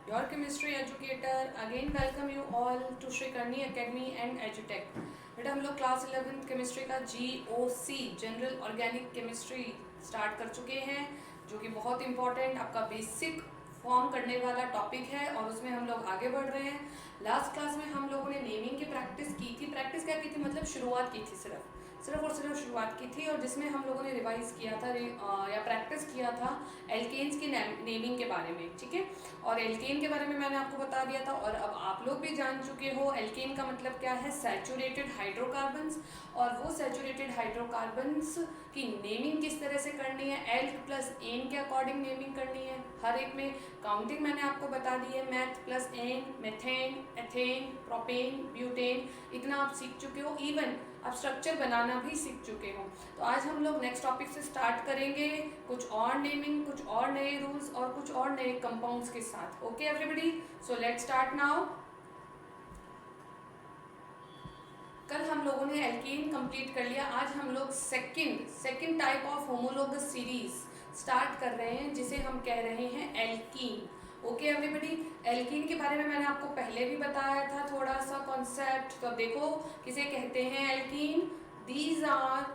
your chemistry educator. Again welcome you all to Shri Karni Academy and Edutech. बेटा हम लोग class 11th chemistry का GOC general organic chemistry start कर चुके हैं, जो कि बहुत इंपॉर्टेंट आपका बेसिक फॉर्म करने वाला टॉपिक है और उसमें हम लोग आगे बढ़ रहे हैं। लास्ट क्लास में हम लोगों ने नेमिंग की प्रैक्टिस की थी। प्रैक्टिस क्या की थी, मतलब शुरुआत की थी, सिर्फ और सिर्फ शुरुआत की थी, और जिसमें हम लोगों ने रिवाइज किया था या प्रैक्टिस किया था एल्केन्स की नेमिंग के बारे में। ठीक है, और एल्केन के बारे में मैंने आपको बता दिया था, और अब आप लोग भी जान चुके हो एल्केन का मतलब क्या है, सैचुरेटेड हाइड्रोकार्बन्स। और वो सैचुरेटेड हाइड्रोकार्बन्स की नेमिंग किस तरह से करनी है, एल्क प्लस एन के अकॉर्डिंग नेमिंग करनी है। हर एक में काउंटिंग मैंने आपको बता दी है, math plus N, methane, ethane, propane, butane, इतना आप सीख चुके हो। इवन आप स्ट्रक्चर बनाना भी सीख चुके हो। तो आज हम लोग नेक्स्ट टॉपिक से स्टार्ट करेंगे, कुछ और नेमिंग, कुछ और नए रूल्स और कुछ और नए कंपाउंड्स के साथ। Okay everybody, so let's start now. कल हम लोगों ने एल्कीन कंप्लीट कर लिया, आज हम लोग second type of homologous series start कर रहे हैं, जिसे हम कह रहे हैं एल्कीन। ओके एवरीबॉडी, एल्कीन के बारे में मैंने आपको पहले भी बताया था थोड़ा सा कॉन्सेप्ट। तो देखो किसे कहते हैं alkene. These are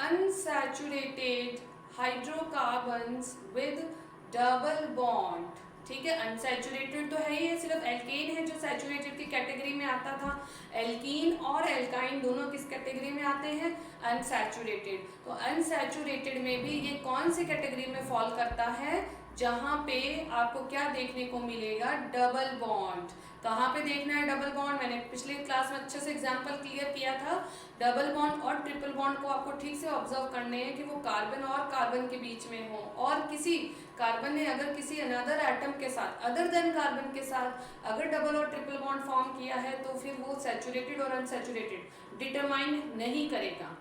unsaturated hydrocarbons with double bond. ठीक है, अनसैचुरेटेड तो है ही, सिर्फ एल्केन है जो सैचुरेटेड की कैटेगरी में आता था। एल्कीन और एल्काइन दोनों किस कैटेगरी में आते हैं, अनसैचुरेटेड। तो अनसैचुरेटेड में भी ये कौन सी कैटेगरी में फॉल करता है, जहां पे आपको क्या देखने को मिलेगा, डबल बॉन्ड। कहाँ पे देखना है डबल बॉन्ड, मैंने पिछले क्लास में अच्छे से एग्जांपल क्लियर किया था। डबल बॉन्ड और ट्रिपल बॉन्ड को आपको ठीक से ऑब्जर्व करने हैं कि वो कार्बन और कार्बन के बीच में हो, और किसी कार्बन ने अगर किसी अनदर एटम के साथ, अदर देन कार्बन के साथ अगर डबल और ट्रिपल बॉन्ड फॉर्म किया है, तो फिर वो सैचुरेटेड और अनसैचुरेटेड डिटरमाइन नहीं करेगा।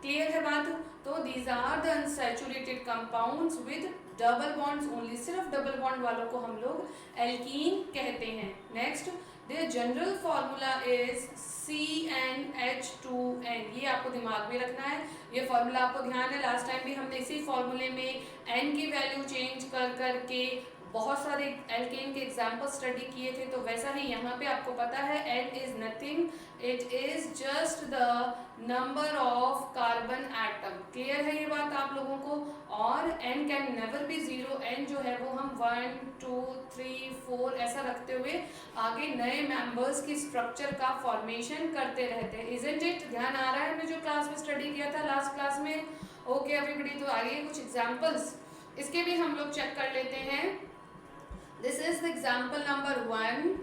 क्लियर है बात। तो these are the unsaturated compounds with double bonds only, सिर्फ डबल बॉन्ड वालों को हम लोग एल्कीन कहते हैं। Next, their general formula is CnH2n। ये आपको दिमाग में रखना है, ये फॉर्मूला आपको ध्यान है। लास्ट टाइम भी हमने इसी फॉर्मूले में n की वैल्यू चेंज कर करके बहुत सारे एल्केन के एग्जाम्पल स्टडी किए थे, तो वैसा ही यहाँ पे आपको पता है n is nothing, it is just the number of carbon atom. Clear है ये बात आप लोगों को। और n can never be zero, n जो है वो हम 1 2 3 4 ऐसा रखते हुए आगे नए मेंबर्स की स्ट्रक्चर का फॉर्मेशन करते रहते हैं। इजंट इट, ध्यान आ रहा है हमने जो क्लास में स्टडी किया था लास्ट क्लास में। ओके एवरीबॉडी, तो आइए कुछ एग्जाम्पल्स इसके भी हम लोग चेक कर लेते हैं। This is the example number 1।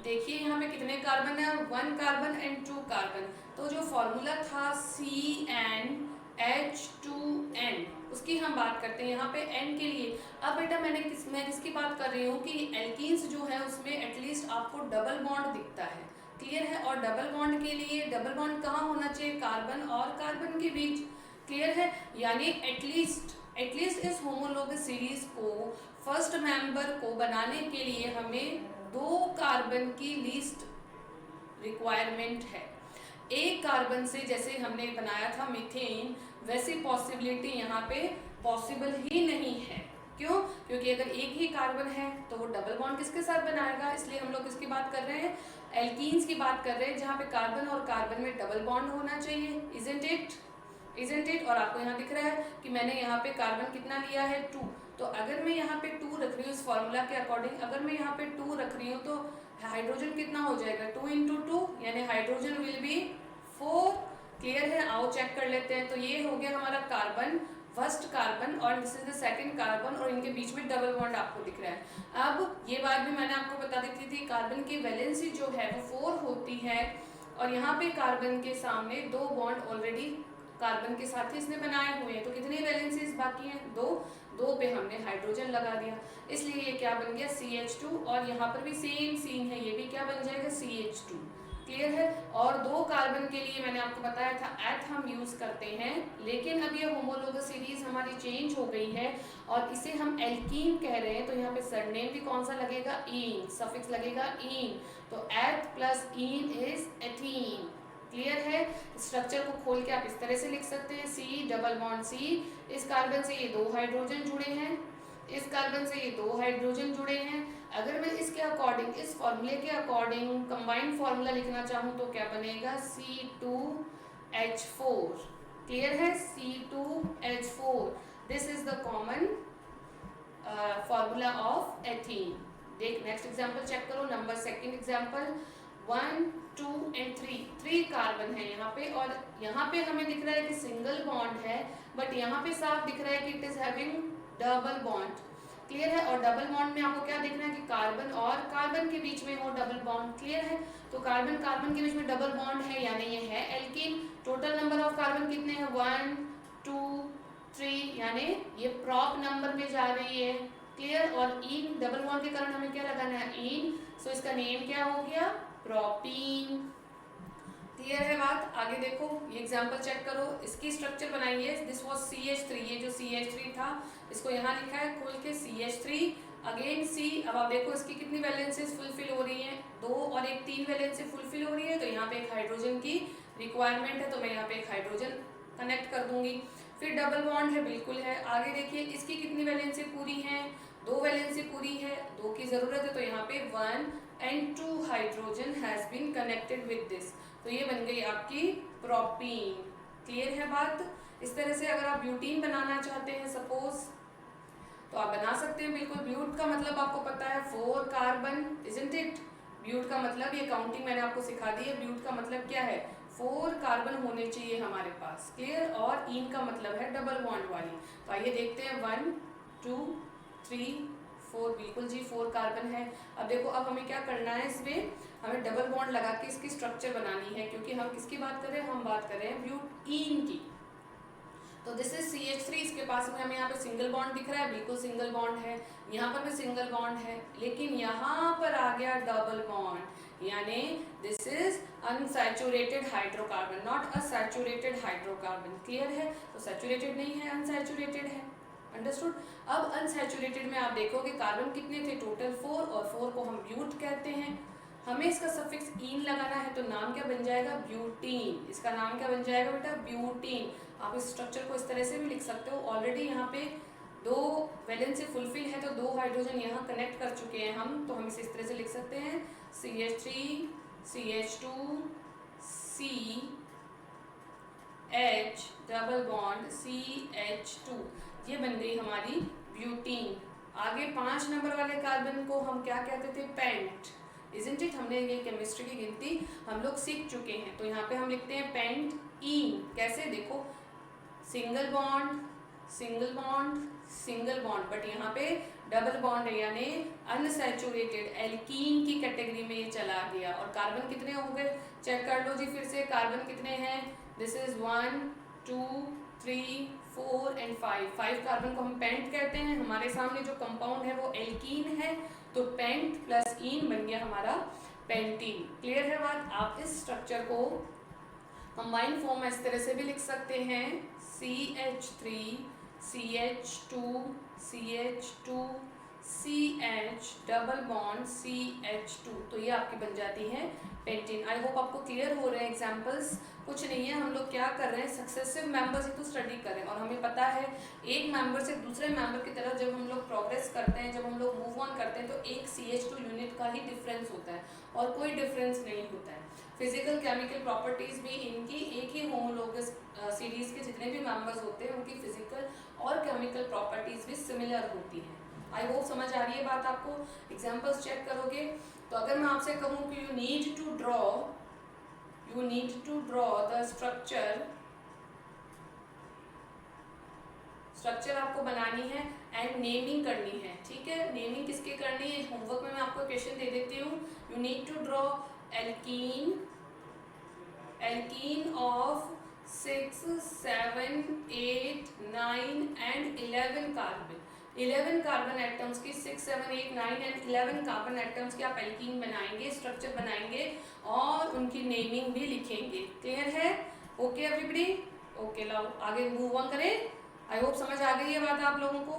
देखिए यहाँ पे कितने कार्बन है, 1 कार्बन एंड 2 कार्बन। तो जो फॉर्मूला था CnH2n, उसकी हम बात करते हैं यहाँ पे n के लिए। अब बेटा मैं किसकी बात कर रही हूँ कि एल्कीन्स जो है उसमें एटलीस्ट आपको डबल बॉन्ड दिखता है। क्लियर है, और डबल बॉन्ड के लिए डबल बॉन्ड कहाँ होना चाहिए, कार्बन और कार्बन के बीच। क्लियर है, यानी एटलीस्ट इस होमोलोगस सीरीज को फर्स्ट मेंबर को बनाने के लिए हमें 2 कार्बन की लीस्ट रिक्वायरमेंट है। एक कार्बन से जैसे हमने बनाया था मीथेन, वैसी पॉसिबिलिटी यहाँ पे पॉसिबल ही नहीं है। क्यों? क्योंकि अगर एक ही कार्बन है तो वो डबल बॉन्ड किसके साथ बनाएगा, इसलिए हम लोग किसकी बात कर रहे हैं, एल्कीन्स की बात कर रहे हैं, जहाँ पे कार्बन और कार्बन में डबल बॉन्ड होना चाहिए। इजंट इट, और आपको यहाँ दिख रहा है कि मैंने यहाँ पे कार्बन कितना लिया है, 2। तो अगर मैं यहाँ पे 2 रख रही हूँ इस फॉर्मूला के अकॉर्डिंग, अगर मैं यहाँ पे 2 रख रही हूँ तो हाइड्रोजन कितना हो जाएगा, 2 × 2, यानी हाइड्रोजन विल बी 4। क्लियर है, आओ चेक कर लेते हैं। तो ये हो गया हमारा कार्बन, फर्स्ट कार्बन, और this is the second carbon, और इनके बीच में डबल बॉन्ड आपको दिख रहा है। अब ये बात भी मैंने आपको बता दी थी, कार्बन की वैलेंसी जो है वो 4 होती है, और यहाँ पे कार्बन के सामने 2 बॉन्ड ऑलरेडी कार्बन के साथ ही इसने बनाए हुए हैं। तो कितनी वैलेंसीज बाकी हैं, 2 पे हमने हाइड्रोजन लगा दिया, इसलिए ये क्या बन गया, CH2। और यहाँ पर भी सेम सीन है, ये भी क्या बन जाएगा, CH2। क्लियर है, और 2 कार्बन के लिए मैंने आपको बताया था एथ हम यूज करते हैं, लेकिन अब ये होमोलोगस सीरीज हमारी चेंज हो गई है और इसे हम एल्कीन कह रहे हैं। तो यहाँ पे सरनेम भी कौन सा लगेगा, ईन, सफिक्स लगेगा ईन। तो एथ plus in is ethene. Clear है, स्ट्रक्चर को खोल के आप इस तरह से लिख सकते हैं, C डबल बॉन्ड C, इस कार्बन से ये 2 हाइड्रोजन जुड़े हैं, इस कार्बन से ये 2 हाइड्रोजन जुड़े हैं। अगर मैं इसके अकॉर्डिंग फॉर्मूले के अकॉर्डिंग कंबाइंड फॉर्मूला लिखना चाहूँ तो क्या बनेगा, C2H4। क्लियर है, C2H4, this is the common formula of ethene. देख नेक्स्ट एग्जांपल चेक करो, number second example, 1 2 and 3 carbon है यहाँ पे, और यहाँ पे हमें दिख रहा है कि सिंगल बॉन्ड है, बट यहाँ पे साफ दिख रहा है कि it is having double bond. Clear है, और डबल बॉन्ड में आपको क्या दिख रहा है कि कार्बन और कार्बन के बीच में हो डबल बॉन्ड। क्लियर है, तो कार्बन कार्बन के बीच में डबल बॉन्ड है, यानी ये है alkene. Total number of carbon कितने हैं, 1 2 3, यानी ये प्रॉप नंबर में जा रही है। क्लियर, और इन डबल बॉन्ड के कारण हमें क्या लगाना है, इन, सो इसका नेम क्या हो गया, प्रोपीन। क्लियर है बात, आगे देखो ये एग्जांपल चेक करो, इसकी स्ट्रक्चर बनाइए। दिस वाज CH3, ये जो CH3 था इसको यहाँ लिखा है खोल के CH3 अगेन C। अब आप देखो इसकी कितनी वैलेंसीज फुलफिल हो रही हैं, 2 और 1 3 वैलेंसी फुलफिल हो रही है, तो यहाँ पे एक हाइड्रोजन की रिक्वायरमेंट है, तो मैं यहाँ पे एक हाइड्रोजन कनेक्ट कर दूंगी। फिर डबल बॉन्ड है, बिल्कुल है। आगे देखिए इसकी कितनी वैलेंसी पूरी है, 2 वैलेंसी पूरी है, 2 की जरूरत है, तो यहाँ पे 1 and 2 hydrogen has been connected with this, तो ये बन गई आपकी प्रोपीन। क्लियर है बात। इस तरह से अगर आप ब्यूटीन बनाना चाहते हैं सपोज, तो आप बना सकते हैं बिल्कुल। ब्यूट का मतलब आपको पता है 4 कार्बन, इजंट इट। ब्यूट का मतलब, ये काउंटिंग मैंने आपको सिखा दी है, ब्यूट का मतलब क्या है, 4 कार्बन होने चाहिए हमारे पास। क्लियर, और इन का मतलब है डबल बॉन्ड वाली। तो आइए देखते हैं, 1 2 3 4, बिल्कुल जी 4 कार्बन है। अब देखो अब हमें क्या करना है, इसमें हमें डबल बॉन्ड लगा के इसकी स्ट्रक्चर बनानी है, क्योंकि हम किसकी बात कर रहे हैं, हम बात कर रहे हैं ब्यूटीन की। तो दिस इज CH3, इसके पास में हमें यहाँ पे सिंगल बॉन्ड दिख रहा है, बिल्कुल सिंगल बॉन्ड है, यहाँ पर भी सिंगल बॉन्ड है, लेकिन यहाँ पर आ गया डबल बॉन्ड, यानी this is unsaturated hydrocarbon, not a saturated hydrocarbon. Clear है, तो सैचुरेटेड नहीं है, अनसैचुरेटेड है। अंडरस्टूड। अब अनसैचुरेटेड में आप देखोगे कार्बन कितने थे, टोटल 4, और 4 को हम ब्यूट कहते हैं। हमें इसका सफिक्स ईन लगाना है, तो नाम क्या बन जाएगा, ब्यूटीन। इसका नाम क्या बन जाएगा बेटा, ब्यूटीन। आप इस स्ट्रक्चर को इस तरह से भी लिख सकते हो। ऑलरेडी यहाँ पे 2 वैलेंसी फुलफिल है, तो 2 हाइड्रोजन यहाँ कनेक्ट कर चुके हैं हम, तो हम इसे इस तरह से लिख सकते हैं, CH3 CH2 CH double bond CH2, ये बन गई हमारी ब्यूटीन। आगे 5 नंबर वाले कार्बन को हम क्या कहते थे, पेंट, इजंट इट। हमने ये केमिस्ट्री की गिनती हम लोग सीख चुके हैं, तो यहाँ पे हम लिखते हैं पेंट ईन। कैसे, देखो single bond single bond single bond, but यहाँ पे डबल बॉन्ड है, यानी अनसैचुरेटेड एल्कीन की कैटेगरी में ये चला गया। और कार्बन कितने हो गए, चेक कर लो जी फिर से, कार्बन कितने हैं, दिस इज 1 2 3 4 एंड 5 कार्बन को हम पेंट कहते हैं। हमारे सामने जो कंपाउंड है वो एल्कीन है, तो पेंट प्लस ईन बन गया हमारा पेंटीन। क्लियर है बात। आप इस स्ट्रक्चर को कंबाइंड फॉर्म में इस तरह से भी लिख सकते हैं, CH3 CH2 CH2 CH double bond CH2, तो ये आपकी बन जाती है पेंटीन। आई होप आपको क्लियर हो रहे हैं एग्जांपल्स। कुछ नहीं है, हम लोग क्या कर रहे हैं, सक्सेसिव मेंबर से तो स्टडी कर रहे हैं, और हमें पता है एक मेंबर से दूसरे मेंबर की तरफ जब हम लोग प्रोग्रेस करते हैं, जब हम लोग मूव ऑन करते हैं, तो एक CH2 यूनिट का ही डिफरेंस होता है, और कोई डिफरेंस नहीं होता है। फिजिकल केमिकल प्रॉपर्टीज भी इनकी एक ही होमोलोगस सीरीज के जितने भी मेंबर्स होते हैं उनकी फिजिकल और केमिकल प्रॉपर्टीज भी सिमिलर होती हैं। आई होप समझ आ रही है बात आपको। एग्जांपल्स चेक करोगे तो अगर मैं आपसे कहूँ कि you need to draw the structure आपको बनानी है एंड नेमिंग करनी है। ठीक है, नेमिंग किसके करनी है, होमवर्क में मैं आपको क्वेश्चन दे देती हूँ। You need to draw alkene of 6 7 8 9 and 11 carbon. 11 carbon atoms की 6 7 8 9 एंड 11 कार्बन एटम्स की आप एल्कीन बनाएंगे, स्ट्रक्चर बनाएंगे और उनकी नेमिंग भी लिखेंगे। क्लियर है, ओके एवरीबॉडी, ओके। लाओ आगे मूव ऑन करें। आई होप समझ आ गई है बात आप लोगों को।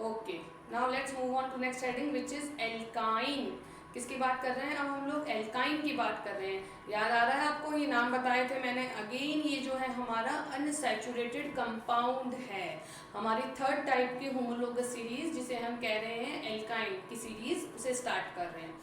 Okay, now let's move on to next heading which is alkyne. किसकी बात कर रहे हैं, अब हम लोग एल्काइन की बात कर रहे हैं। याद आ रहा है आपको, ये नाम बताए थे मैंने। अगेन ये जो है हमारा अनसैचुरेटेड कंपाउंड है, हमारी 3rd टाइप की होमोलोगस सीरीज जिसे हम कह रहे हैं एल्काइन की सीरीज, उसे स्टार्ट कर रहे हैं।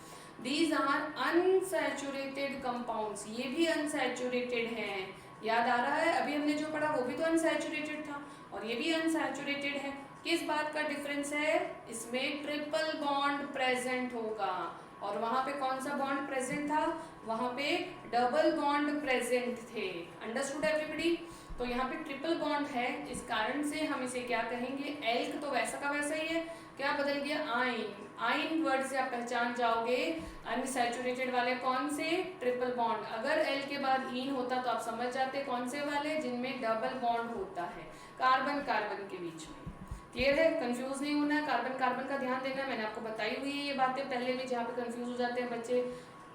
दीज आर अनसैचुरेटेड कंपाउंड्स, ये भी अनसैचुरेटेड हैं। याद आ रहा है, अभी हमने जो पढ़ा वो भी तो अनसैचुरेटेड था और ये भी अनसैचुरेटेड है। किस बात का डिफरेंस है, इसमें ट्रिपल बॉन्ड प्रेजेंट होगा और वहां पे कौन सा बॉन्ड प्रेजेंट था, वहां पे डबल बॉन्ड प्रेजेंट थे। Understood everybody. तो यहाँ पे ट्रिपल बॉन्ड है, इस कारण से हम इसे क्या कहेंगे, एल्क तो वैसा का वैसा ही है, क्या बदल गया, आइन। आइन वर्ड से आप पहचान जाओगे अनसैचुरेटेड वाले कौन से, ट्रिपल बॉन्ड। अगर एल के बाद इन होता तो आप समझ जाते कौन से वाले, जिनमें डबल बॉन्ड होता है कार्बन कार्बन के बीच में। क्लियर है, कंफ्यूज नहीं होना है, कार्बन कार्बन का ध्यान देना है। मैंने आपको बताई हुई है ये बातें पहले भी, जहाँ पे कंफ्यूज हो जाते हैं बच्चे,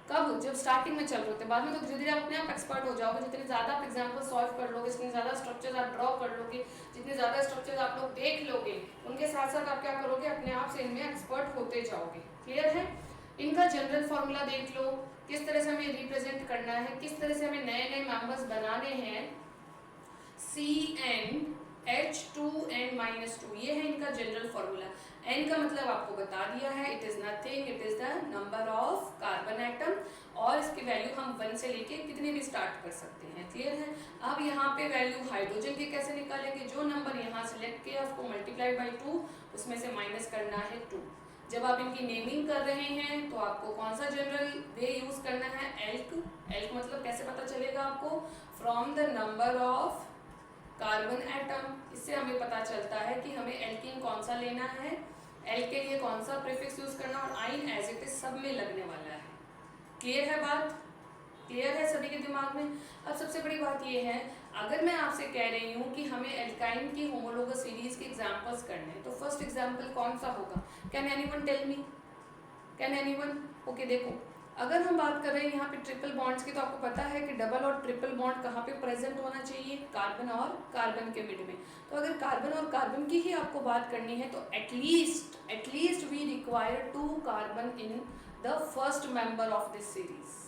कब, जब स्टार्टिंग में चल रहे होते हैं। बाद में तो धीरे धीरे आप अपने आप एक्सपर्ट हो जाओगे, जितने ज़्यादा आप एग्जाम्पल सॉल्व कर लोगे, जितने ज़्यादा स्ट्रक्चर्स आप ड्रॉ कर लोगे, जितने ज़्यादा स्ट्रक्चर्स आप लोग देख लोगे, उनके साथ साथ आप क्या करोगे, अपने आप से इनमें एक्सपर्ट होते जाओगे। क्लियर है। इनका जनरल फॉर्मूला देख लो, किस तरह से हमें रिप्रेजेंट करना है, किस तरह से हमें नए नए मेंबर्स बनाने हैं। CnH2n-2, ये है इनका जनरल फॉर्मूला। n का मतलब आपको बता दिया है, it is nothing, it is the number of carbon atom और इसकी वैल्यू हम 1 से लेके कितने भी स्टार्ट कर सकते हैं। क्लियर है। अब यहाँ पे वैल्यू हाइड्रोजन की कैसे निकालेंगे, जो नंबर यहाँ सेलेक्ट किया उसको मल्टीप्लाई बाई 2, उसमें से माइनस करना है 2। जब आप इनकी नेमिंग कर रहे हैं तो आपको कौन सा जनरल वे यूज करना है, एल्क। एल्क मतलब कैसे पता चलेगा आपको, from the number of carbon atom. इससे हमें पता चलता है कि हमें एल्कीन कौन सा लेना है, एल के लिए कौन सा प्रीफिक्स यूज करना, और आइन एज इट इज सब में लगने वाला है। क्लियर है बात, क्लियर है सभी के दिमाग में। अब सबसे बड़ी बात ये है, अगर मैं आपसे कह रही हूँ कि हमें एल्काइन की होमोलोगस सीरीज के एग्जांपल्स करने हैं, तो फर्स्ट एग्जांपल कौन सा होगा, can anyone tell me, can anyone. Okay देखो, अगर हम बात कर रहे हैं यहाँ पे ट्रिपल बॉन्ड्स की, तो आपको पता है कि डबल और ट्रिपल बॉन्ड कहाँ पे प्रेजेंट होना चाहिए, कार्बन और कार्बन के मिड में। तो अगर कार्बन और कार्बन की ही आपको बात करनी है तो at least we require 2 carbon in the first member of this series.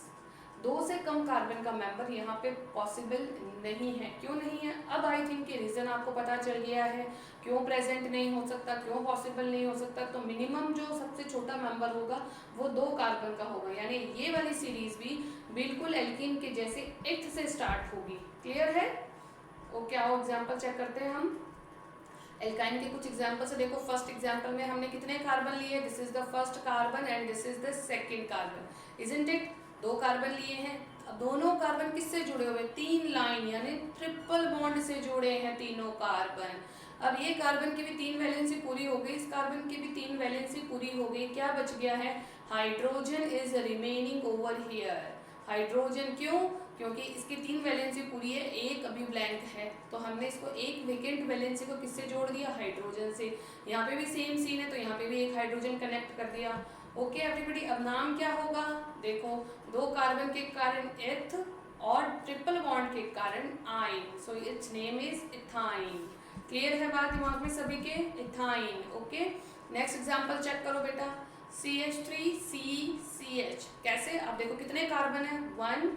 2 से कम कार्बन का मेंबर यहाँ पे पॉसिबल नहीं है। क्यों नहीं है, अब आई थिंक कि रीजन आपको पता चल गया है, क्यों प्रेजेंट नहीं हो सकता, क्यों पॉसिबल नहीं हो सकता। तो मिनिमम जो सबसे छोटा मेंबर होगा वो 2 कार्बन का होगा, यानी ये वाली सीरीज भी बिल्कुल एल्कीन के जैसे 8 से स्टार्ट होगी। क्लियर है। ओके, आओ एग्जाम्पल चेक करते हैं हम एल्काइन के कुछ एग्जाम्पल से। देखो फर्स्ट एग्जाम्पल में हमने कितने कार्बन लिए, this is the first carbon and this is the second carbon, isn't it. 2 carbon लिए हैं। अब दोनों कार्बन किससे जुड़े हुए, 3 लाइन यानी ट्रिपल बॉन्ड से जुड़े हैं तीनों कार्बन। अब ये कार्बन की भी 3 वैलेंसी पूरी हो गई, इस कार्बन की भी 3 वैलेंसी पूरी हो गई। क्या बच गया है, hydrogen is remaining over here. Hydrogen क्यों, क्योंकि इसकी 3 वैलेंसी पूरी है, एक अभी ब्लैंक है, तो हमने इसको एक वेकेंट वैलेंसी को किससे जोड़ दिया, हाइड्रोजन से। यहाँ पे भी सेम सीन है तो यहाँ पे भी एक हाइड्रोजन कनेक्ट कर दिया। ओके एवरीबॉडी, अब नाम क्या होगा, देखो 2 कार्बन के कारण एथ और ट्रिपल बॉन्ड के कारण आइन, so it's name is ethyne. Clear है बात दिमाग में सभी के, ethyne. Okay, next example check करो बेटा, CH3CCH। कैसे, अब देखो कितने कार्बन है, 1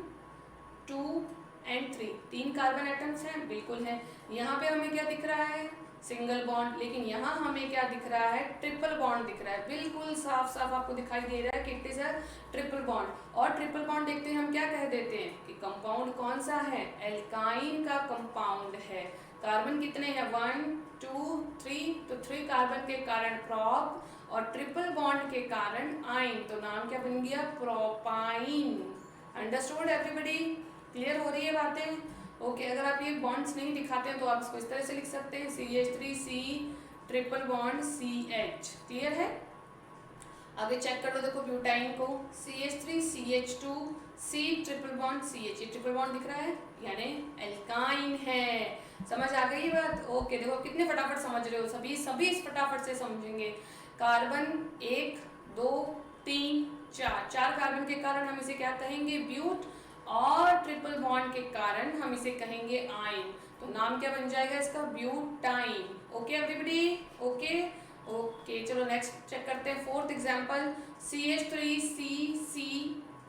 2 एंड 3, 3 कार्बन एटम्स हैं, बिल्कुल है। यहाँ पे हमें क्या दिख रहा है, सिंगल बॉन्ड, लेकिन यहाँ हमें क्या दिख रहा है, ट्रिपल बॉन्ड दिख रहा है। बिल्कुल साफ साफ आपको दिखाई दे रहा है कि it is a triple bond. और ट्रिपल बॉन्ड देखते हैं हम क्या कह देते हैं कि कंपाउंड कौन सा है, एल्काइन का कंपाउंड है। कार्बन कितने हैं, 1 2 3, तो 3 कार्बन के कारण प्रॉप और ट्रिपल बॉन्ड के कारण आइन, तो नाम क्या बन गया, प्रोपाइन। अंडरस्टूड एवरीबॉडी, क्लियर हो रही है बातें। ओके, अगर आप ये बॉन्ड्स नहीं दिखाते हैं तो आप इसको इस तरह से लिख सकते हैं, CH3C triple bond CH। Clear है। आगे चेक कर लो, देखो ब्यूटाइन को, CH3CH2 C triple bond CH, ये ट्रिपल बॉन्ड दिख रहा है यानी एल्काइन है। समझ आ गई बात। ओके, देखो कितने फटाफट समझ रहे हो, सभी इस फटाफट से समझेंगे। कार्बन 1 2 3 4, 4 कार्बन के कारण हम इसे क्या कहेंगे, ब्यूट, और ट्रिपल बॉन्ड के कारण हम इसे कहेंगे आइन, तो नाम क्या बन जाएगा इसका, ब्यूटाइन। ओके एवरीबॉडी, ओके चलो नेक्स्ट चेक करते हैं, fourth example, CH3CC।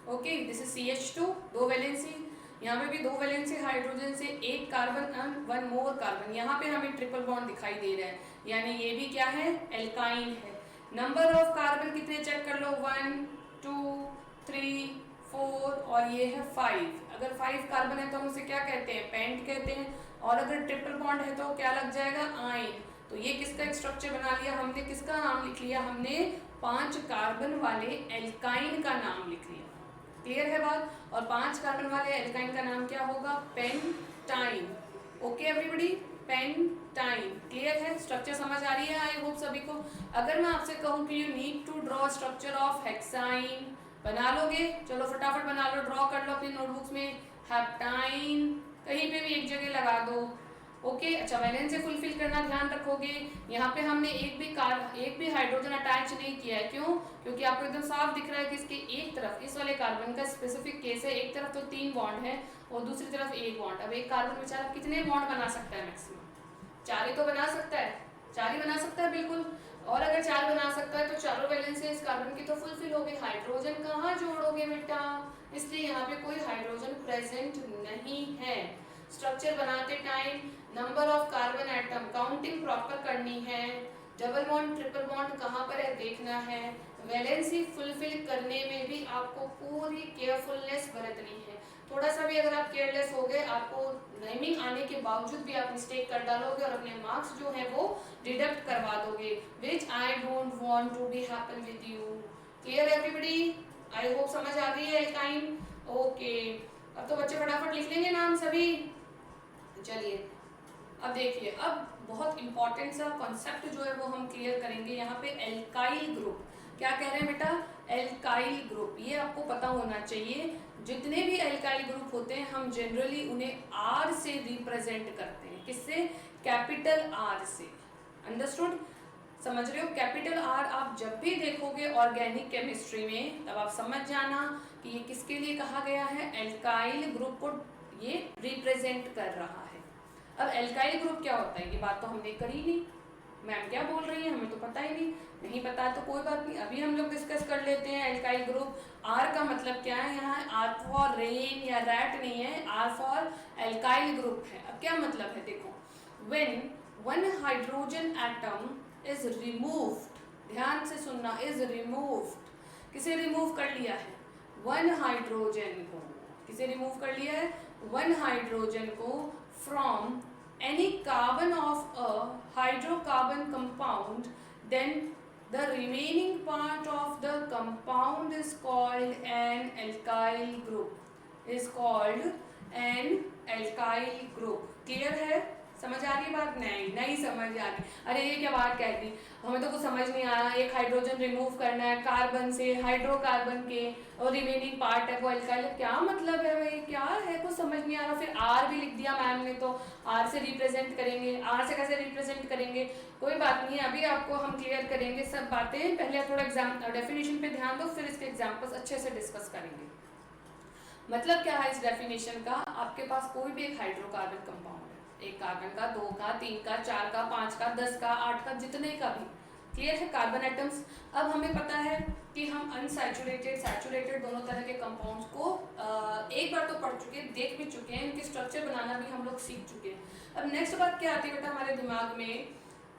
Okay, this is CH2, 2 valency, यहाँ पे भी 2 वैलेंसी हाइड्रोजन से, 1 कार्बन एंड 1 मोर कार्बन। यहाँ पे हमें ट्रिपल बॉन्ड दिखाई दे रहा है, यानी ये भी क्या है, एल्काइन है। नंबर ऑफ कार्बन कितने चेक कर लो, 1 2 3 4 और ये है 5। अगर 5 कार्बन है तो हम उसे क्या कहते हैं, पेंट कहते हैं। और अगर ट्रिपल बॉन्ड है तो क्या लग जाएगा, आइन। तो ये किसका स्ट्रक्चर बना लिया हमने, किसका नाम लिख लिया हमने, 5 कार्बन वाले एल्काइन का नाम लिख लिया। क्लियर है बात। और 5 कार्बन वाले एल्काइन का नाम क्या होगा, pentyne. Okay everybody, pentyne. Clear है, स्ट्रक्चर समझ आ रही है आई होप सभी को। अगर मैं आपसे कहूँ कि you need to draw structure of hexyne, बना लोगे? चलो फटाफट बना लो, ड्रॉ कर लो अपनी नोटबुक्स में। हेप्टाइन कहीं पे भी एक जगह लगा दो। ओके अच्छा, वैलेंस से फुलफिल करना ध्यान रखोगे। यहाँ पे हमने एक भी हाइड्रोजन अटैच नहीं किया है। क्यों? क्योंकि आपको एकदम साफ दिख रहा है कि इसके एक तरफ, इस वाले कार्बन का स्पेसिफिक केस है, एक तरफ तो 3 बॉन्ड है और दूसरी तरफ 1 बॉन्ड। अब एक कार्बन बेचारा कितने बॉन्ड बना सकता है, मैक्सिमम 4 ही तो बना सकता है, 4 ही बना सकता है बिल्कुल। और अगर 4 बना सकता है तो चारों वैलेंस से इस कार्बन की तो फुलफिल हो गई। हाइड्रोजन कहाँ जोड़ोगे बेटा, इसलिए यहाँ पे कोई हाइड्रोजन प्रेजेंट नहीं है। स्ट्रक्चर बनाते time number of carbon atom counting proper करनी है। डबल बॉन्ड ट्रिपल बॉन्ड कहाँ पर है देखना है। वैलेंसी फुलफिल करने में भी आपको पूरी केयरफुलनेस बरतनी है। थोड़ा सा भी अगर आप केयरलेस हो गए, आपको नेमिंग आने के बावजूद भी आप मिस्टेक कर डालोगे और अपने मार्क्स जो है वो डिडक्ट करवा दोगे, which I don't want to be happen with you. Clear everybody, I hope समझ आ गई है एल्काइन। ओके अब तो बच्चे फटाफट लिख लेंगे नाम सभी। चलिए अब देखिए, अब बहुत इंपॉर्टेंट सा कॉन्सेप्ट जो है वो हम क्लियर करेंगे। यहाँ पे एल्काइल ग्रुप, क्या कह रहे हैं बेटा, एल्काइल ग्रुप, ये आपको पता होना चाहिए। जितने भी एल्काइल ग्रुप होते हैं हम जनरली उन्हें आर से रिप्रेजेंट करते हैं। किससे? कैपिटल आर से। अंडरस्टूड, समझ रहे हो? कैपिटल आर आप जब भी देखोगे ऑर्गेनिक केमिस्ट्री में, तब आप समझ जाना कि ये किसके लिए कहा गया है, एल्काइल ग्रुप को ये रिप्रेजेंट कर रहा है। अब एल्काइल ग्रुप क्या होता है, ये बात तो हमने करी नहीं, मैम क्या बोल रही है हमें तो पता ही नहीं पता तो कोई बात नहीं, अभी हम लोग डिस्कस कर लेते हैं। एल्काइल ग्रुप, आर का मतलब क्या है, यहाँ आर फॉर रेन या रैट नहीं है, आर फॉर एल्काइल ग्रुप है। अब क्या मतलब है देखो, when one hydrogen atom is removed, ध्यान से सुनना, इज रिमूव्ड, किसे रिमूव कर लिया है, वन हाइड्रोजन को, किसे रिमूव कर लिया है, वन हाइड्रोजन को from any carbon of a hydrocarbon compound, then the remaining part of the compound is called an alkyl group, is called an alkyl group। clear है, समझ आ रही बात? नहीं समझ आ रही, अरे ये क्या बात कह दी, हमें तो कुछ समझ नहीं आया। एक हाइड्रोजन रिमूव करना है कार्बन से, हाइड्रोकार्बन के, और रिमेनिंग पार्ट है वो एल्काइल, क्या मतलब है भाई, क्या है, कुछ समझ नहीं आ रहा। फिर आर भी लिख दिया मैम ने, तो आर से रिप्रेजेंट करेंगे, आर से कैसे रिप्रेजेंट करेंगे, कोई बात नहीं है, अभी आपको हम क्लियर करेंगे सब बातें। पहले थोड़ा एग्जाम डेफिनेशन पे ध्यान दो, फिर इसके एग्जाम्पल्स अच्छे से डिस्कस करेंगे। मतलब क्या है इस डेफिनेशन का, आपके पास कोई भी एक हाइड्रोकार्बन कंपाउंड है, एक कार्बन का, 2 का, 3 का, 4 का, 5 का, 10 का, 8 का, जितने का भी। क्लियर है, कार्बन एटम्स। अब हमें पता है कि हम अनसैचुरेटेड, सैचुरेटेड दोनों तरह के कंपाउंड्स को एक बार तो पढ़ चुके हैं, देख भी चुके हैं, इनके स्ट्रक्चर बनाना भी हम लोग सीख चुके हैं। अब नेक्स्ट बात क्या आती है बेटा हमारे दिमाग में,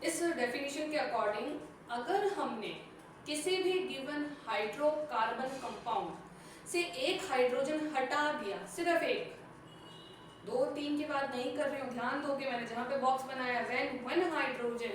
इस डेफिनेशन के अकॉर्डिंग, अगर हमने किसी भी गिवन हाइड्रोकार्बन कंपाउंड से एक हाइड्रोजन हटा दिया, सिर्फ एक, 2 3 की बात नहीं कर रही हूँ, ध्यान दोगे, मैंने जहाँ पे बॉक्स बनाया व्हेन वन हाइड्रोजन,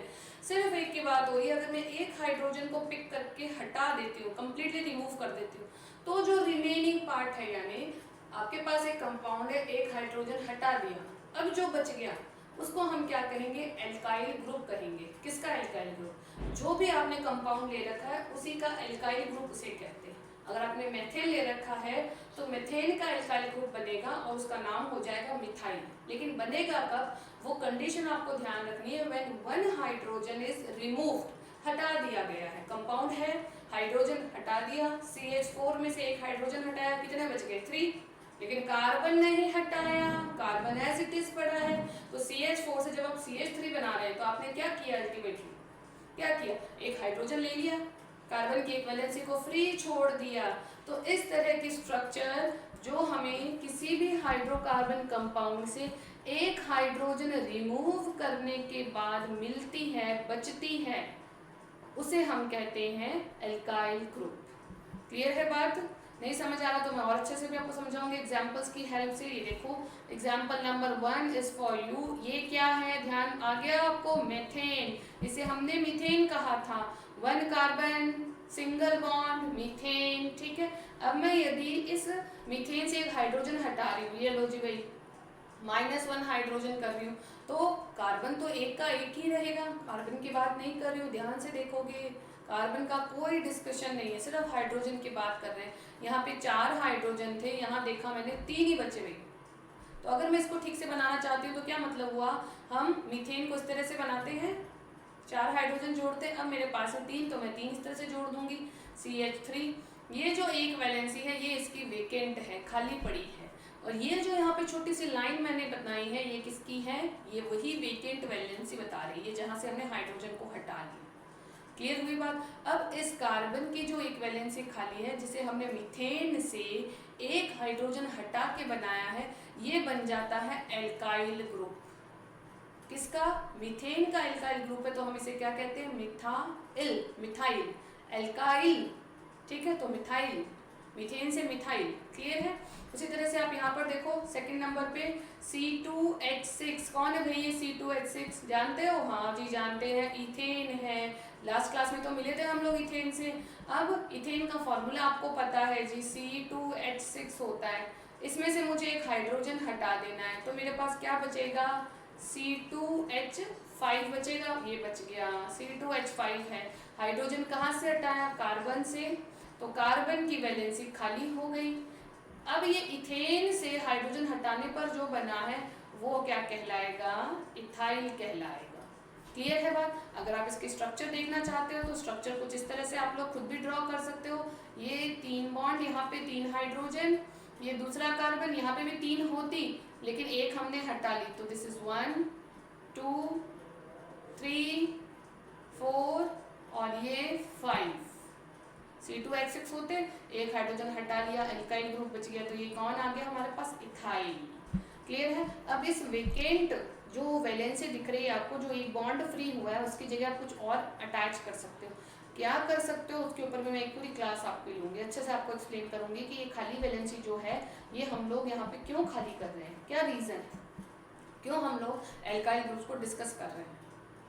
सिर्फ एक की बात हो रही है, अगर मैं एक हाइड्रोजन को पिक करके हटा देती हूँ, कंप्लीटली रिमूव कर देती हूँ, तो जो रिमेनिंग पार्ट है, यानी आपके पास एक कंपाउंड है, एक हाइड्रोजन हटा दिया, अब जो बच गया उसको हम क्या कहेंगे, एल्काइल ग्रुप कहेंगे। किसका एल्काइल ग्रुप? जो भी आपने कंपाउंड ले रखा है उसी का एल्काइल ग्रुप उसे कहते हैं। अगर आपने मेथेन ले रखा है तो मेथेन का एल्काइल ग्रुप बनेगा और उसका नाम हो जाएगा मिथाइल। लेकिन बनेगा कब, वो कंडीशन आपको ध्यान रखनी है, when one hydrogen is removed, हटा दिया गया है, कंपाउंड है, हाइड्रोजन हटा दिया, CH4 में से एक हाइड्रोजन हटाया, कितने बच गए, 3, लेकिन कार्बन नहीं हटाया, कार्बन एज इट इज पड़ा है। तो CH4 से जब आप CH3 बना रहे हैं तो आपने क्या किया, अल्टीमेटली क्या किया, एक हाइड्रोजन ले लिया, कार्बन की एक वैलेंसी को फ्री छोड़ दिया। तो इस तरह की स्ट्रक्चर जो हमें किसी भी हाइड्रोकार्बन कंपाउंड से एक हाइड्रोजन रिमूव करने के बाद मिलती है, बचती है, उसे हम कहते हैं एल्काइल ग्रुप। क्लियर है बात? नहीं समझ आ रहा तो मैं और अच्छे से भी आपको समझाऊंगी एग्जाम्पल्स की हेल्प से। ये देखो example number 1 is for you. ये क्या है, ध्यान आ गया आपको? मीथेन। इसे हमने मीथेन कहा था, 1 कार्बन सिंगल बॉन्ड मीथेन। ठीक है, अब मैं यदि इस मीथेन से एक हाइड्रोजन हटा रही हूँ, ये लो जी भाई, -1 हाइड्रोजन कर रही हूँ, तो कार्बन तो एक का एक ही रहेगा, कार्बन की बात नहीं कर रही हूँ, ध्यान से देखोगे कार्बन का कोई डिस्कशन नहीं है, सिर्फ हाइड्रोजन की बात कर रहे हैं। यहाँ पे 4 हाइड्रोजन थे, यहाँ देखा मैंने 3 ही बचे हुए। तो अगर मैं इसको ठीक से बनाना चाहती हूँ तो क्या मतलब हुआ, हम मीथेन को इस तरह से बनाते हैं, 4 हाइड्रोजन जोड़ते हैं, अब मेरे पास है 3 तो मैं 3 इस तरह से जोड़ दूंगी, CH3। ये जो एक वैलेंसी है ये इसकी वेकेंट है, खाली पड़ी है। और ये जो यहाँ पे छोटी सी लाइन मैंने बनाई है ये किसकी है, ये वही वेकेंट वैलेंसी बता रही है जहाँ से हमने हाइड्रोजन को हटा लिया। क्लियर हुई बात? अब इस कार्बन की जो एक वैलेंसी खाली है जिसे हमने मीथेन से एक हाइड्रोजन हटा के बनाया है, ये बन जाता है एल्काइल ग्रुप। किसका? मीथेन का एल्काइल ग्रुप है, तो हम इसे क्या कहते हैं, मिथाइल, मिथाइल, एल्काइल। ठीक है, तो मिथाइल, मीथेन से मिथाइल। क्लियर है? उसी तरह से आप यहाँ पर देखो सेकंड नंबर पे C2H6, कौन है भाई ये C2H6, जानते हो? हाँ जी जानते हैं, इथेन है, लास्ट क्लास में तो मिले थे हम लोग इथेन से। अब इथेन का फॉर्मूला आपको पता है जी, C2H6 होता है। इसमें से मुझे एक हाइड्रोजन हटा देना है, तो मेरे पास क्या बचेगा, C2H5 बचेगा, ये बच गया, C2H5 है। हाइड्रोजन कहाँ से हटाया, कार्बन से, तो कार्बन की वैलेंसी खाली हो गई। अब ये इथेन से हाइड्रोजन हटाने पर जो बना है वो क्या कहलाएगा, इथाइल कहलाएगा। क्लियर है बात? अगर आप इसके स्ट्रक्चर देखना चाहते हो तो स्ट्रक्चर कुछ इस तरह से आप लोग खुद भी ड्रॉ कर सकते हो। ये 3 बॉन्ड, यहाँ पे 3 हाइड्रोजन, ये दूसरा कार्बन, यहाँ पे भी 3 होती लेकिन एक हमने हटा ली, तो दिस इज 1 2 3 4 और ये 5। C2H6 होते, एक हाइड्रोजन हटा लिया, एल्काइल ग्रुप बच गया, तो ये कौन आ गया हमारे पास, इथाइल। क्लियर है? अब इस वेकेंट जो वैलेंसी दिख रही है आपको, जो एक बॉन्ड फ्री हुआ है उसकी जगह आप कुछ और अटैच कर सकते हो। क्या कर सकते हो उसके ऊपर मैं एक पूरी क्लास आपको लूंगी, अच्छे से आपको एक्सप्लेन करूंगी कि ये खाली वैलेंसी जो है ये हम लोग यहाँ पे क्यों खाली कर रहे हैं, क्या रीजन है, क्यों हम लोग एल्काइल ग्रुप्स को डिस्कस कर रहे हैं।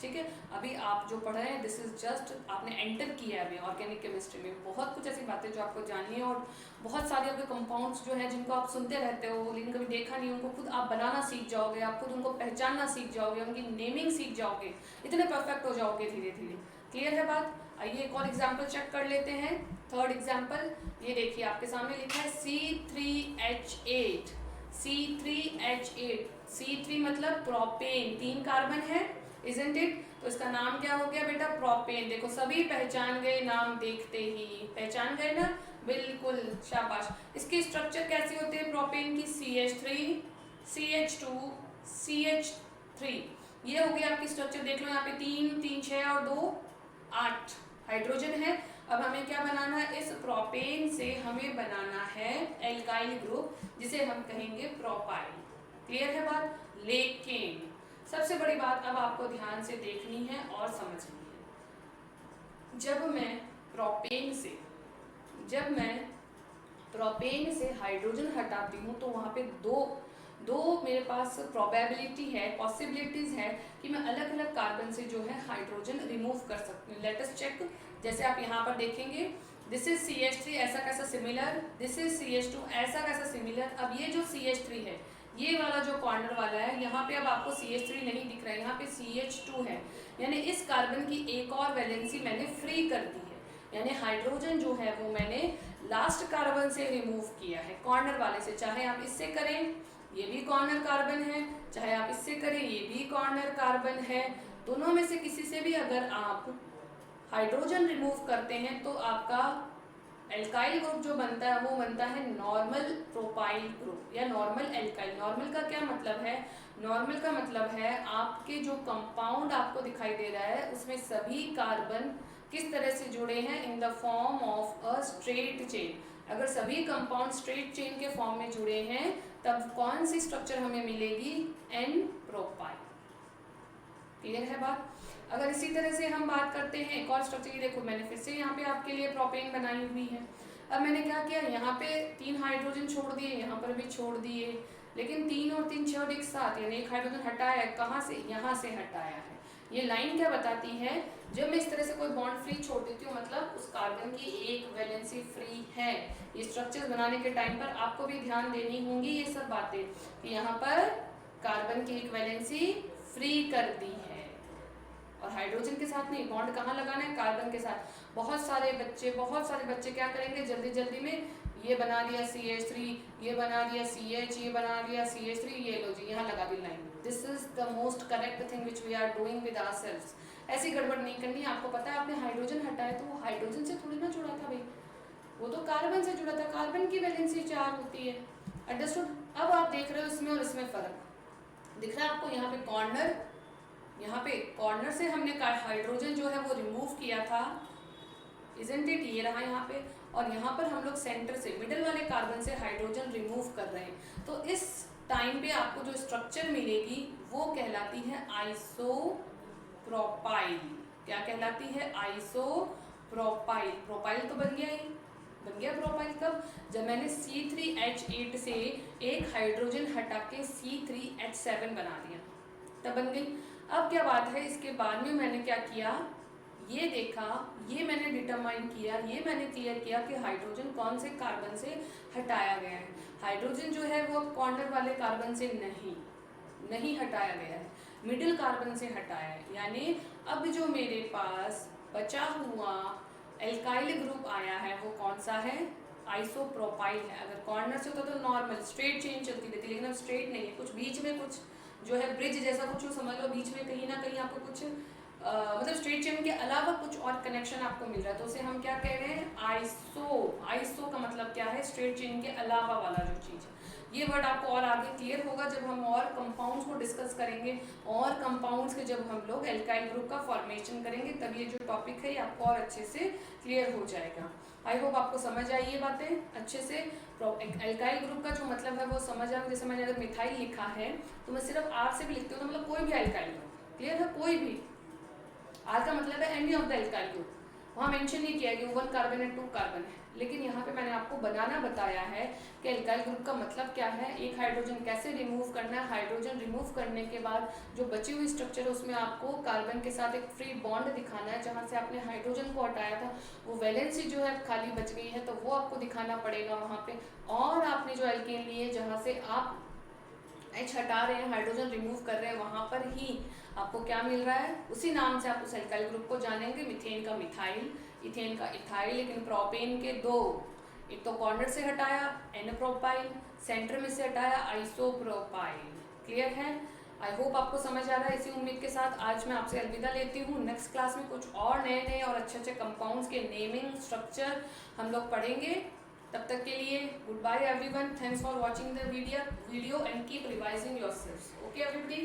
ठीक है, अभी आप जो पढ़ रहे हैं दिस इज जस्ट आपने एंटर किया है अभी ऑर्गेनिक केमिस्ट्री में, बहुत कुछ ऐसी बातें जो आपको जाननी है, और बहुत सारे आपके कंपाउंड्स जो हैं जिनको आप सुनते रहते हो लेकिन कभी देखा नहीं, उनको खुद आप बनाना सीख जाओगे, आप खुद उनको पहचानना सीख जाओगे, उनकी नेमिंग सीख जाओगे, इतने परफेक्ट हो जाओगे धीरे धीरे। क्लियर है बात? आइए एक और एग्जाम्पल चेक कर लेते हैं। थर्ड एग्जाम्पल, ये देखिए आपके सामने लिखा है C3H8, C3H8, C3 मतलब प्रोपेन, 3 कार्बन है, इजंट इट? तो इसका नाम क्या हो गया बेटा, प्रोपेन। देखो सभी पहचान गए, नाम देखते ही पहचान गए ना, बिल्कुल शाबाश। इसकी स्ट्रक्चर कैसी होती है प्रोपेन की, CH3 CH2 CH3, ये हो गया आपकी स्ट्रक्चर। देख लो यहाँ पे 3 3 6 और 2 8 हाइड्रोजन है। अब हमें क्या बनाना है, इस प्रोपेन से हमें बनाना है एल्काइल ग्रुप जिसे हम कहेंगे प्रोपाइल। क्लियर है बात? लेकिन सबसे बड़ी बात अब आपको ध्यान से देखनी है और समझनी है, जब मैं प्रोपेन से हाइड्रोजन हटाती हूँ तो वहाँ पे दो मेरे पास प्रोबेबिलिटी है, पॉसिबिलिटीज है कि मैं अलग अलग कार्बन से जो है हाइड्रोजन रिमूव कर सकती हूँ। Let us check. जैसे आप यहाँ पर देखेंगे दिस इज CH3 ऐसा कैसा सिमिलर, दिस इज CH2 ऐसा कैसा सिमिलर। अब ये जो CH3 है, ये वाला जो कॉर्नर वाला है, यहाँ पे अब आपको CH3 नहीं दिख रहा है, यहाँ पे CH2 है, यानी इस कार्बन की एक और वैलेंसी मैंने फ्री कर दी है, यानी हाइड्रोजन जो है वो मैंने लास्ट कार्बन से रिमूव किया है, कॉर्नर वाले से। चाहे आप इससे करें, ये भी कॉर्नर कार्बन है, चाहे आप इससे करें, ये भी कॉर्नर कार्बन है, दोनों में से किसी से भी अगर आप हाइड्रोजन रिमूव करते हैं तो आपका एल्काइल ग्रुप जो बनता है वो बनता है नॉर्मल प्रोपाइल ग्रुप या नॉर्मल एल्काइल। नॉर्मल का क्या मतलब है, नॉर्मल का मतलब है आपके जो कंपाउंड आपको दिखाई दे रहा है उसमें सभी कार्बन किस तरह से जुड़े हैं, in the form of a straight chain. अगर सभी कंपाउंड स्ट्रेट चेन के फॉर्म में जुड़े हैं तब कौन सी स्ट्रक्चर हमें मिलेगी, एन प्रोपाइल। क्लियर है बात? अगर इसी तरह से हम बात करते हैं एक और स्ट्रक्चर की, देखो मैंने फिर से यहाँ पे आपके लिए प्रोपेन बनाई हुई है। अब मैंने क्या किया, यहाँ पे 3 हाइड्रोजन छोड़ दिए, यहाँ पर भी छोड़ दिए, लेकिन 3 और 3 6 एक साथ, यानी एक हाइड्रोजन हटाया है, कहाँ से, यहाँ से हटाया है। ये लाइन क्या बताती है, जब मैं इस तरह से कोई बॉन्ड फ्री छोड़ देती हूँ मतलब उस कार्बन की एक वैलेंसी फ्री है। ये स्ट्रक्चर बनाने के टाइम पर आपको भी ध्यान देनी होंगी ये सब बातें, कि यहाँ पर कार्बन की एक वैलेंसी फ्री कर दी है, और हाइड्रोजन के साथ नहीं, बॉन्ड कहाँ लगाना है, कार्बन के साथ। बहुत सारे बच्चे क्या करेंगे, जल्दी जल्दी में ये बना दिया CH3, ये बना दिया CH, ये बना दिया CH3, ये लो जी यहाँ लगा दी line. This is the most correct thing which we are doing with ourselves. ऐसी गड़बड़ नहीं करनी। आपको पता है आपने हाइड्रोजन हटाया तो वो हाइड्रोजन से थोड़ी ना जुड़ा था भाई, वो तो कार्बन से जुड़ा था, कार्बन की वैलेंसी 4 होती है। अंडरस्टूड। अब आप देख रहे हो इसमें और इसमें फर्क दिख रहा है आपको। यहाँ पे कॉर्नर, यहाँ पे कॉर्नर से हमने हाइड्रोजन जो है वो रिमूव किया था, इजंट इट, ये रहा यहाँ पे, और यहाँ पर हम लोग सेंटर से मिडिल वाले कार्बन से हाइड्रोजन रिमूव कर रहे हैं। तो इस टाइम पे आपको जो स्ट्रक्चर मिलेगी वो कहलाती है आइसोप्रोपाइल। क्या कहलाती है, आइसोप्रोपाइल। प्रोपाइल तो बन गया प्रोपाइल कब, जब मैंने C3H8 से एक हाइड्रोजन हटा के C3H7 बना दिया, तब बन गई। अब क्या बात है, इसके बाद में मैंने क्या किया, ये देखा, ये मैंने डिटरमाइन किया, ये मैंने क्लियर किया कि हाइड्रोजन कौन से कार्बन से हटाया गया है। हाइड्रोजन जो है वो कॉर्नर वाले कार्बन से नहीं हटाया गया है, मिडिल कार्बन से हटाया है। यानी अब जो मेरे पास बचा हुआ एल्काइल ग्रुप आया है वो कौन सा है, आइसोप्रोपाइल है। अगर कॉर्नर से होता तो नॉर्मल स्ट्रेट चेन चलती रहती, लेकिन अब स्ट्रेट नहीं है, कुछ बीच में, कुछ जो है ब्रिज जैसा कुछ समझ लो, बीच में कहीं ना कहीं आपको कुछ मतलब स्ट्रेट चेन के अलावा कुछ और कनेक्शन आपको मिल रहा है, तो उसे हम क्या कह रहे हैं, आइसो का मतलब क्या है, स्ट्रेट चेन के अलावा वाला जो चीज़ है। ये वर्ड आपको और आगे क्लियर होगा जब हम और कंपाउंड्स को डिस्कस करेंगे, और कंपाउंड्स के जब हम लोग एल्काइल ग्रुप का फॉर्मेशन करेंगे, तब ये जो टॉपिक है ये आपको और अच्छे से क्लियर हो जाएगा। आई होप आपको समझ आई ये बातें अच्छे से। एल्काइल ग्रुप का जो मतलब है वो समझ आए। जैसे मैंने अगर मिथाइल लिखा है तो मैं सिर्फ आर से भी लिखती हूँ, तो मतलब कोई भी एल्काइल ग्रुप, क्लियर है, कोई भी। आर का मतलब है any of the alkyl group, वहाँ मेंशन नहीं किया कि 1 कार्बन है 2 कार्बन है, लेकिन यहाँ पे मैंने आपको बनाना बताया है कि एल्काइल ग्रुप का मतलब क्या है, एक हाइड्रोजन कैसे रिमूव करना है। हाइड्रोजन रिमूव करने के बाद जो बची हुई स्ट्रक्चर है उसमें आपको कार्बन के साथ एक फ्री बॉन्ड दिखाना है, जहाँ से आपने हाइड्रोजन को हटाया था वो वैलेंसी जो है खाली बच गई है, तो वो आपको दिखाना पड़ेगा वहाँ पे। और आपने जो एल्केन लिए जहाँ से आप H हटा रहे हैं, हाइड्रोजन रिमूव कर रहे हैं, वहाँ पर ही आपको क्या मिल रहा है, उसी नाम से आप उस एल्काइल ग्रुप को जानेंगे। मीथेन का मिथाइल, इथेन का इथाइल, लेकिन प्रोपेन के 2, एक तो कॉर्नर से हटाया एन प्रोपाइल, सेंटर में से हटाया आइसोप्रोपाइल। क्लियर है, आई होप आपको समझ आ रहा है। इसी उम्मीद के साथ आज मैं आपसे अलविदा लेती हूँ। नेक्स्ट क्लास में कुछ और नए और अच्छे कंपाउंड्स के नेमिंग स्ट्रक्चर हम लोग पढ़ेंगे। तब तक के लिए good bye everyone, thanks for watching the video and keep revising yourselves. Okay everybody.